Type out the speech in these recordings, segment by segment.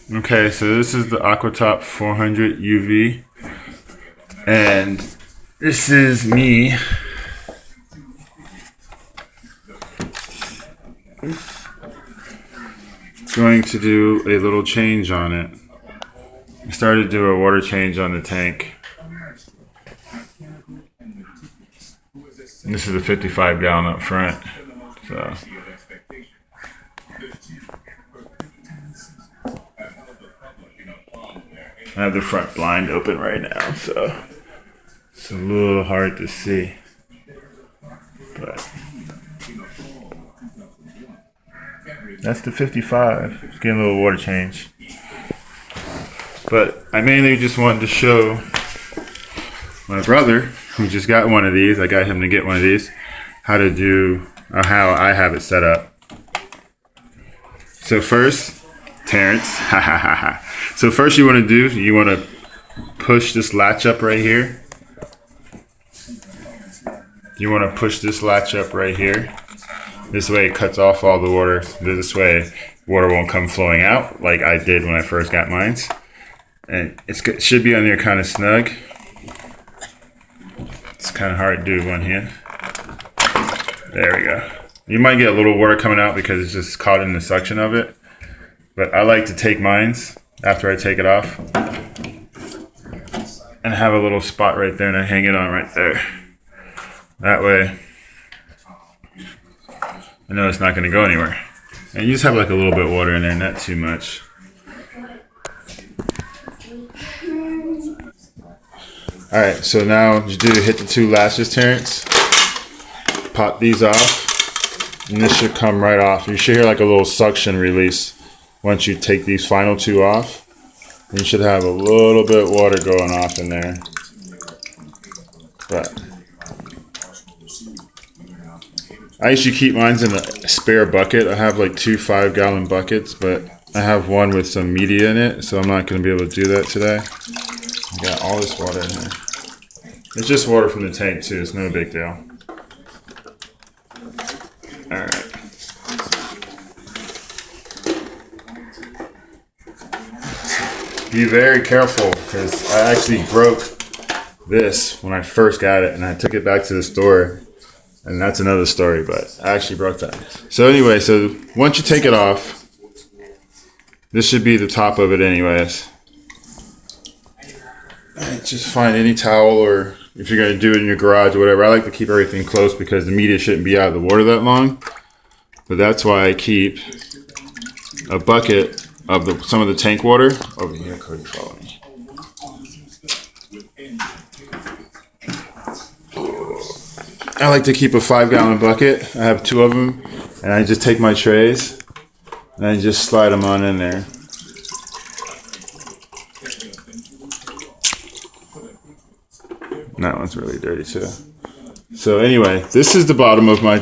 Okay, so this is the aquatop 400 UV, and this is me going to do a little change on it. I started to do a water change on the tank. This is a 55 gallon up front, so I have the front blind open right now, so it's a little hard to see, but that's the 55. It's getting a little water change. But I mainly just wanted to show my brother, who just got one of these, I got him to get one of these, how to do, or how I have it set up. So first, Terrence, ha ha ha ha. So first you want to do, you want to push this latch up right here. You want to push this latch up right here. This way it cuts off all the water. This way water won't come flowing out like I did when I first got mine. And it should be on there kind of snug. It's kind of hard to do with one hand. There we go. You might get a little water coming out because it's just caught in the suction of it. But I like to take mines after I take it off and have a little spot right there, and I hang it on right there. That way I know it's not going to go anywhere. And you just have like a little bit of water in there, not too much. Alright, so now you do hit the two latches, Terrence. Pop these off, and this should come right off. You should hear like a little suction release once you take these final two off. You should have a little bit of water going off in there. But I usually keep mine in a spare bucket. I have like 2 5-gallon buckets, but I have one with some media in it, so I'm not going to be able to do that today. I got all this water in here. It's just water from the tank too, it's no big deal. Alright. Be very careful, because I actually broke this when I first got it, and I took it back to the store, and that's another story, but I actually broke that. So anyway, so once you take it off, this should be the top of it anyways. Just find any towel, or if you're going to do it in your garage or whatever. I like to keep everything close because the media shouldn't be out of the water that long. But that's why I keep a bucket of some of the tank water over here. Cody, follow me. I like to keep a 5-gallon bucket. I have 2 of them, and I just take my trays and I just slide them on in there. That one's really dirty too. So anyway, this is the bottom of my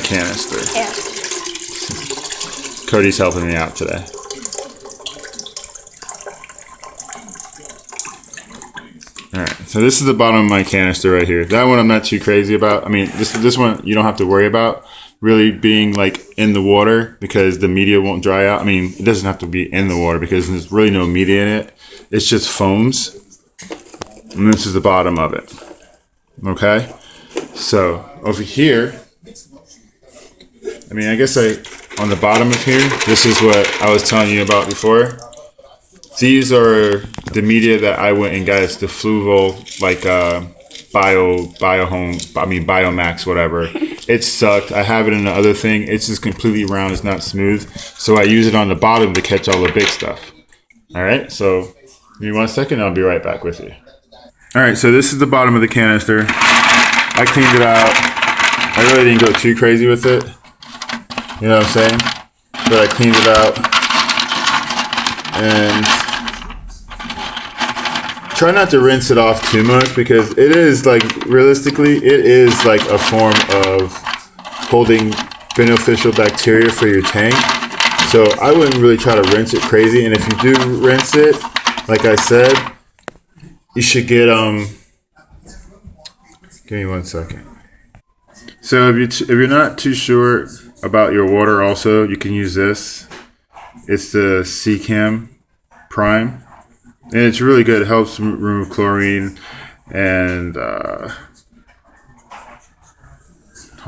canister. Yeah. Cody's helping me out today. Alright, so this is the bottom of my canister right here. That one I'm not too crazy about. I mean, this one you don't have to worry about really being like in the water because the media won't dry out. I mean, it doesn't have to be in the water because there's really no media in it. It's just foams. And this is the bottom of it. Okay? So, over here, I mean, I guess on the bottom of here, this is what I was telling you about before. These are the media that I went and got. It's the Fluval, like, Biomax, whatever. It sucked. I have it in the other thing. It's just completely round. It's not smooth. So I use it on the bottom to catch all the big stuff. Alright, so give me 1 second. I'll be right back with you. Alright, so this is the bottom of the canister. I cleaned it out. I really didn't go too crazy with it. You know what I'm saying? But I cleaned it out. And try not to rinse it off too much because it is like, realistically, it is like a form of holding beneficial bacteria for your tank. So I wouldn't really try to rinse it crazy. And if you do rinse it, like I said, you should get, give me 1 second. So if you're not too sure about your water also, you can use this. It's the Seacam Prime. And it's really good. It helps remove chlorine. And, hold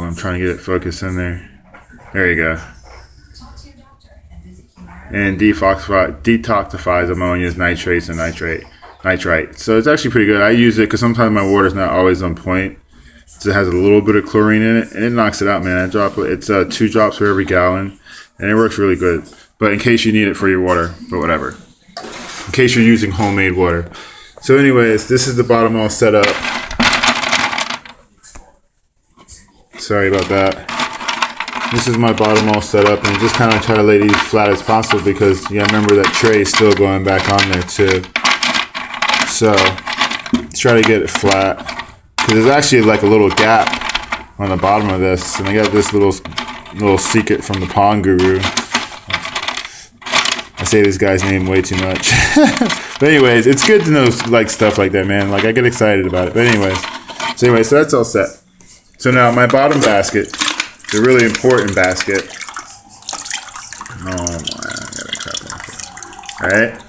on, I'm trying to get it focused in there. There you go. And detoxifies ammonia's nitrates and nitrite. So it's actually pretty good. I use it because sometimes my water's not always on point. So it has a little bit of chlorine in it, and it knocks it out, man. It's 2 drops for every gallon, and it works really good. But in case you need it for your water, but whatever. In case you're using homemade water. So anyways, this is the bottom all set up. Sorry about that. This is my bottom all set up, and just kind of try to lay these flat as possible because you gotta remember that tray is still going back on there too. So try to get it flat because there's actually like a little gap on the bottom of this, and I got this little secret from the Pond Guru. I say this guy's name way too much. But anyways, it's good to know like stuff like that, man. Like I get excited about it. But anyways, so that's all set. So now my bottom basket, the really important basket. Oh my, I gotta cut that. All right.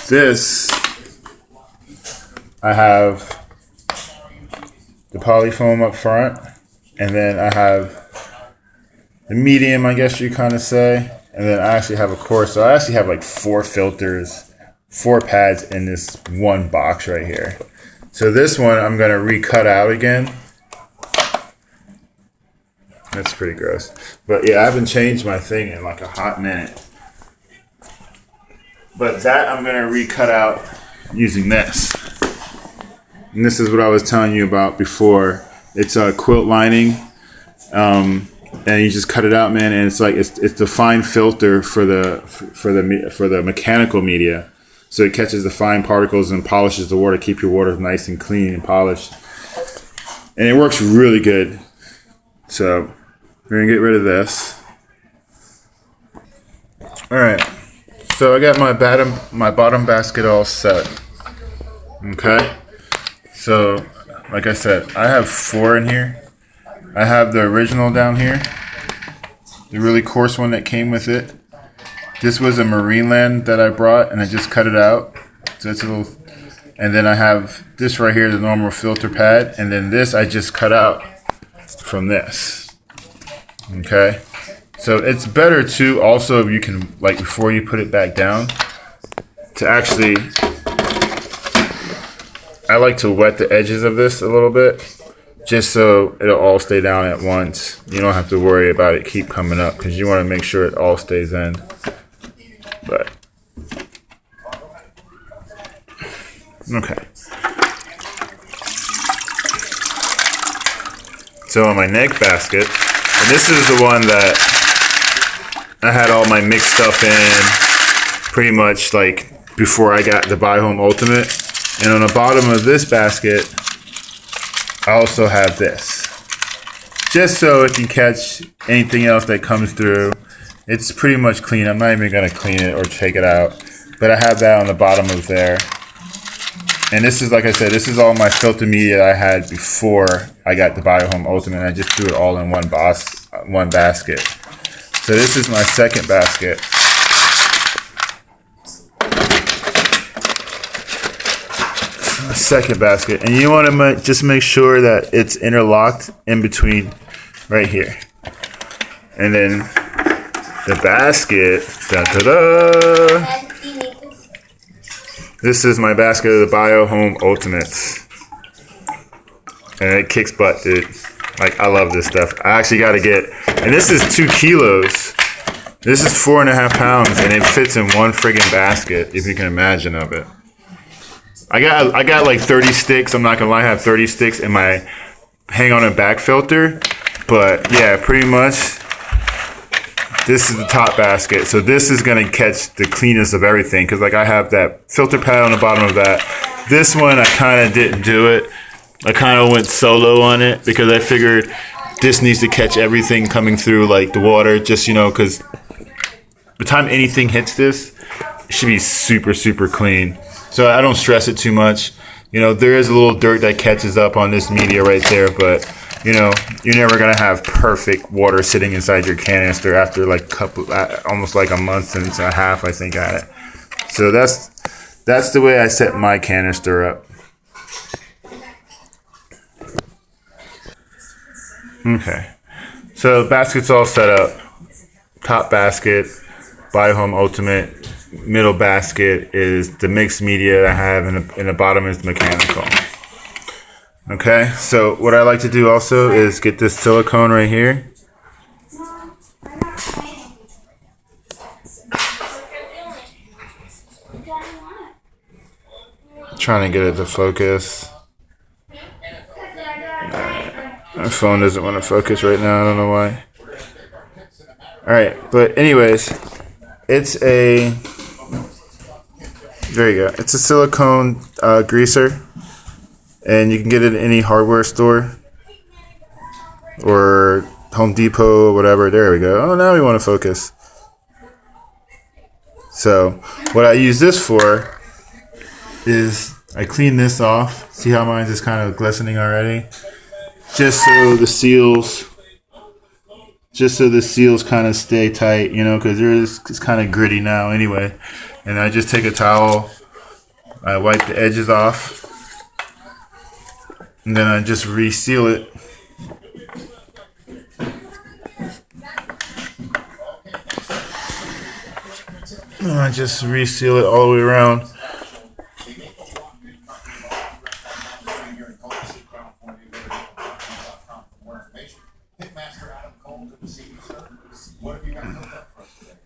This, I have the polyfoam up front, and then I have the medium, I guess you kind of say, and then I actually have a coarse. So I actually have like 4 filters, 4 pads in this one box right here. So this one I'm gonna recut out again. That's pretty gross. But yeah, I haven't changed my thing in like a hot minute. But that I'm gonna recut out using this. And this is what I was telling you about before. It's a quilt lining. And you just cut it out, man, and it's like it's the fine filter for the mechanical media. So it catches the fine particles and polishes the water, keep your water nice and clean and polished. And it works really good. So we're gonna get rid of this. All right. So I got my bottom basket all set. Okay. So like I said, I have 4 in here. I have the original down here, the really coarse one that came with it. This was a Marineland that I brought, and I just cut it out. So it's a little, and then I have this right here, the normal filter pad, and then this I just cut out from this. Okay, so it's better too. Also, if you can, like before you put it back down, to actually, I like to wet the edges of this a little bit. Just so it'll all stay down at once. You don't have to worry about it keep coming up because you want to make sure it all stays in. But okay. So on my neck basket, and this is the one that I had all my mixed stuff in pretty much like before I got the Buy Home Ultimate. And on the bottom of this basket, I also have this, just so it can catch anything else that comes through. It's pretty much clean. I'm not even gonna clean it or take it out, but I have that on the bottom of there. And this is, like I said, this is all my filter media I had before I got the Buy Home Ultimate. I just threw it all in one basket. So this is my second basket. Second basket, and you want to just make sure that it's interlocked in between right here. And then the basket, this is my basket of the Bio Home Ultimates, and it kicks butt, dude. Like, I love this stuff. I actually got to get, and this is 2 kilos. This is 4.5 pounds, and it fits in one friggin' basket, if you can imagine of it. I got like 30 sticks. I'm not gonna lie, I have 30 sticks in my hang on and back filter. But yeah, pretty much this is the top basket. So this is gonna catch the cleanest of everything because like I have that filter pad on the bottom of that. This one I kind of didn't do it. I kind of went solo on it because I figured this needs to catch everything coming through like the water, just because by the time anything hits this, it should be super, super clean. So I don't stress it too much. There is a little dirt that catches up on this media right there, but you know, you're never gonna have perfect water sitting inside your canister after like almost like a month and a half, I think, at it. So that's the way I set my canister up. Okay, so the basket's all set up. Top basket, Biohome Ultimate. Middle basket is the mixed media that I have, and the bottom is mechanical. Okay, so what I like to do also is get this silicone right here. Trying to get it to focus. My phone doesn't want to focus right now, I don't know why. Alright, but anyways, it's a, there you go. It's a silicone greaser, and you can get it in any hardware store or Home Depot or whatever. There we go. Oh, now we want to focus. So what I use this for is I clean this off. See how mine is kind of glistening already? Just so the seals kind of stay tight, you know, because it's kind of gritty now anyway. And I just take a towel, I wipe the edges off, and then I just reseal it. And I just reseal it all the way around.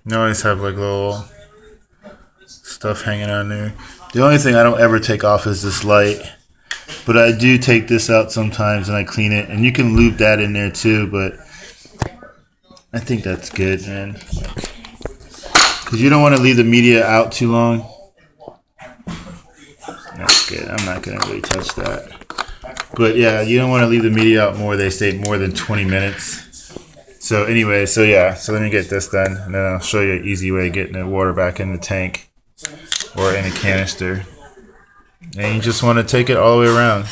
You always have like little stuff hanging on there. The only thing I don't ever take off is this light, but I do take this out sometimes and I clean it, and you can lube that in there too, but I think that's good, man, because you don't want to leave the media out too long. That's good. I'm not going to really touch that, but yeah, you don't want to leave the media out more. They say more than 20 minutes. So anyway, so let me get this done, and then I'll show you an easy way of getting the water back in the tank or in a canister. And you just want to take it all the way around.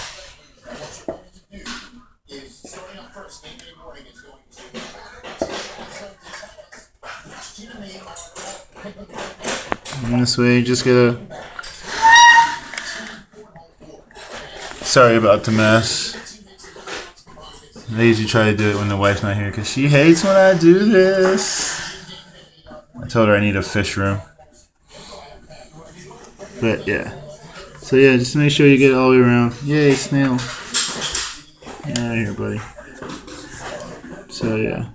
And this way you just get a... Sorry about the mess. I usually try to do it when the wife's not here because she hates when I do this. I told her I need a fish room. But yeah. So yeah, just make sure you get it all the way around. Yay, snail. Get out of here, buddy. So yeah.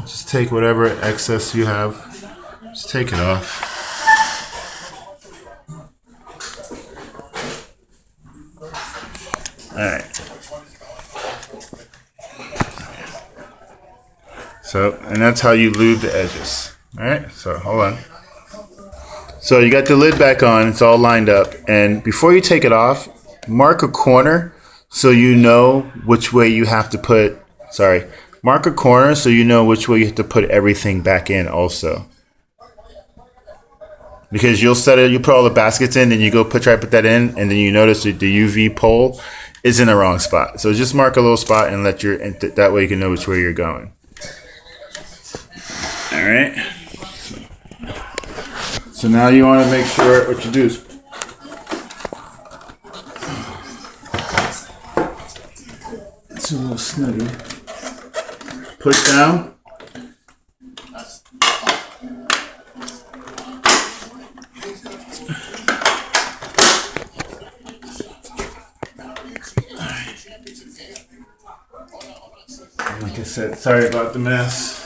Just take whatever excess you have. Just take it off. Alright. So, and that's how you lube the edges. Alright, so hold on. So you got the lid back on, it's all lined up, and before you take it off, mark a corner so you know which way you have to put, mark a corner so you know which way you have to put everything back in also. Because you'll set it, you put all the baskets in, then you go put that in, and then you notice that the UV pole is in the wrong spot. So just mark a little spot and let that way you can know which way you're going. All right. So now you want to make sure what you do is it's a little snuggy. Push down. Like I said, sorry about the mess.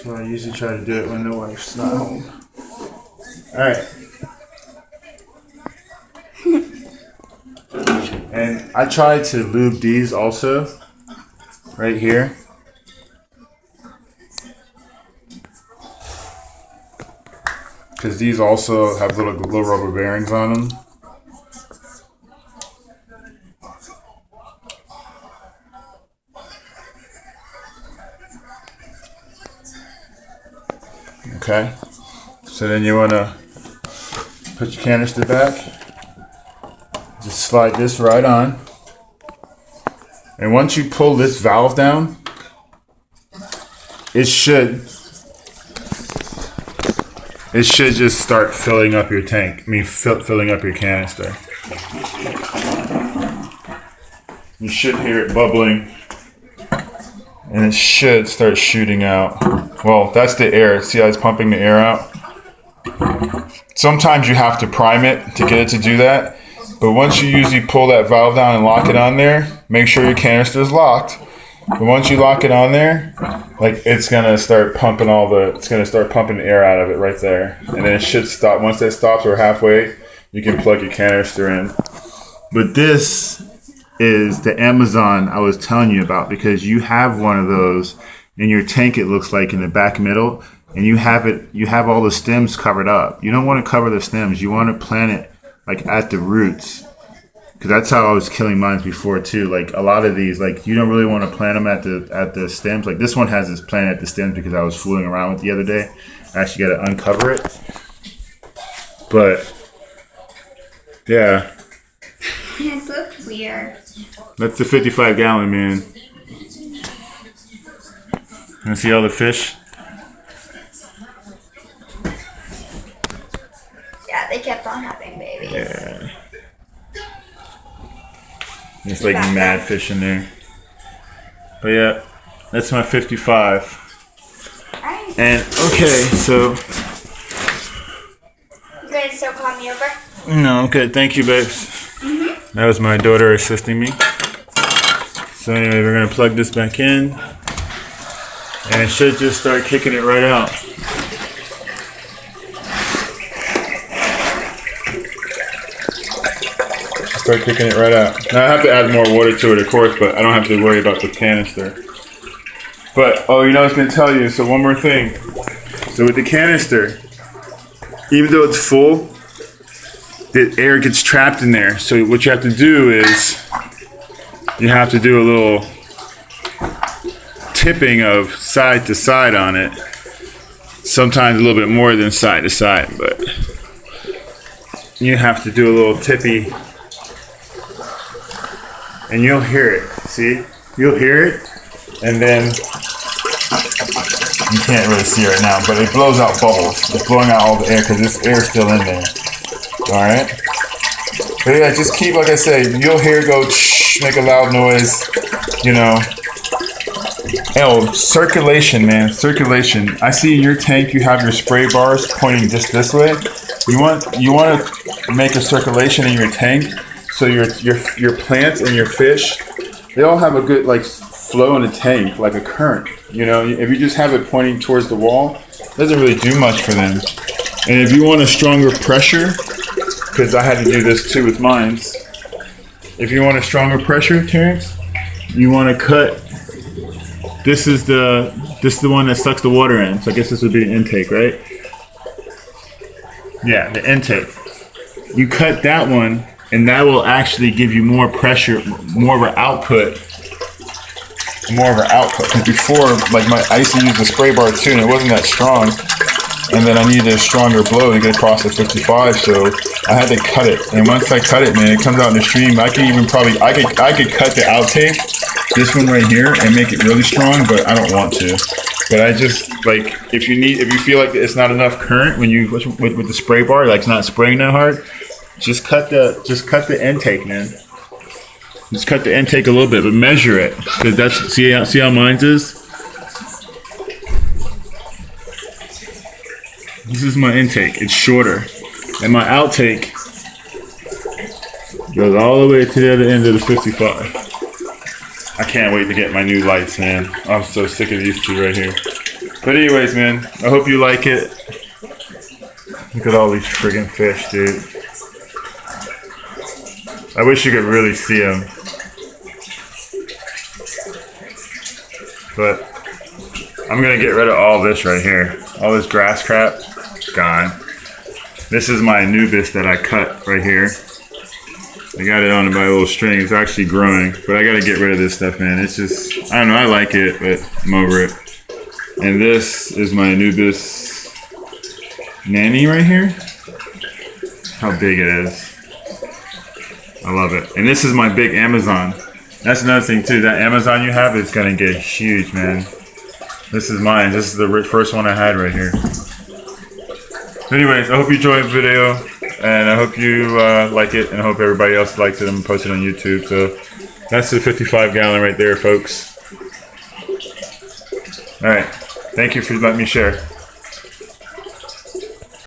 So I usually try to do it when the wife's not home. Alright. And I try to lube these also, right here. Because these also have little rubber bearings on them. Okay, so then you want to Put your canister back. Just slide this right on. And once you pull this valve down, it should just start filling up your tank. I mean, filling up your canister. You should hear it bubbling. And it should start shooting out. Well, that's the air. See how it's pumping the air out? Sometimes you have to prime it to get it to do that. But once you usually pull that valve down and lock it on there, make sure your canister is locked. But once you lock it on there, like it's gonna start pumping the air out of it right there. And then it should stop. Once that stops or halfway, you can plug your canister in. But this is the Amazon I was telling you about, because you have one of those in your tank, it looks like, in the back middle, and you have all the stems covered up. You don't want to cover the stems. You want to plant it like at the roots, because that's how I was killing mine before too. Like a lot of these, like you don't really want to plant them at the stems. Like this one has this plant at the stems because I was fooling around with the other day. I actually got to uncover it. But yeah. It looks weird. That's the 55 gallon, man. You see all the fish? Yeah, they kept on having babies. Yeah. There's like mad fish in there. But yeah, that's my 55. Alright. And okay, so. You guys still call me over? No, I'm good. Thank you, babes. Mm-hmm. That was my daughter assisting me. So anyway, we're gonna plug this back in, and it should just start kicking it right out. Start kicking it right out. Now I have to add more water to it, of course, but I don't have to worry about the canister. But oh, you know, I was gonna tell you. So one more thing. So with the canister, even though it's full, the air gets trapped in there. So what you have to do is you have to do a little tipping of side to side on it. Sometimes a little bit more than side to side, but you have to do a little tippy, and you'll hear it. See? You'll hear it, and then you can't really see it right now, but it blows out bubbles. It's blowing out all the air because this air is still in there. Alright? But yeah, just keep, like I said, you'll hear it go shh, make a loud noise, you know. Oh, circulation, man, circulation. I see in your tank you have your spray bars pointing just this way. You want to make a circulation in your tank so your plants and your fish, they all have a good like flow in the tank, like a current. You know, if you just have it pointing towards the wall, it doesn't really do much for them. And if you want a stronger pressure, because I had to do this too with mine. If you want a stronger pressure, Terrence, you want to cut. This is the one that sucks the water in. So I guess this would be the intake, right? Yeah, the intake. You cut that one, and that will actually give you more pressure, more of an output. Because before, like I used to use the spray bar too, and it wasn't that strong. And then I needed a stronger blow to get across the 55, so I had to cut it. And once I cut it, man, it comes out in the stream. I could even probably, I could cut the outtake, this one right here, and make it really strong, but I don't want to. But I just, like, if you feel like it's not enough current when you, with the spray bar, like it's not spraying that hard, just cut the intake, man. Just cut the intake a little bit, but measure it. Because that's, see how mine is? This is my intake. It's shorter. And my outtake goes all the way to the other end of the 55. I can't wait to get my new lights, man. I'm so sick of these two right here. But anyways, man, I hope you like it. Look at all these friggin' fish, dude. I wish you could really see them. But I'm going to get rid of all this right here. All this grass crap. Gone. This is my Anubis that I cut right here. I got it on my little string. It's actually growing, but I got to get rid of this stuff, man. It's just, I don't know, I like it, but I'm over it. And this is my Anubis Nanny right here. how big it is. I love it. And this is my big Amazon. That's another thing too. That Amazon you have is gonna get huge, man. This is mine. This is the first one I had right here. Anyways, I hope you enjoyed the video, and I hope you like it, and I hope everybody else likes it. I'm gonna post it on YouTube. So that's the 55-gallon right there, folks. All right. Thank you for letting me share.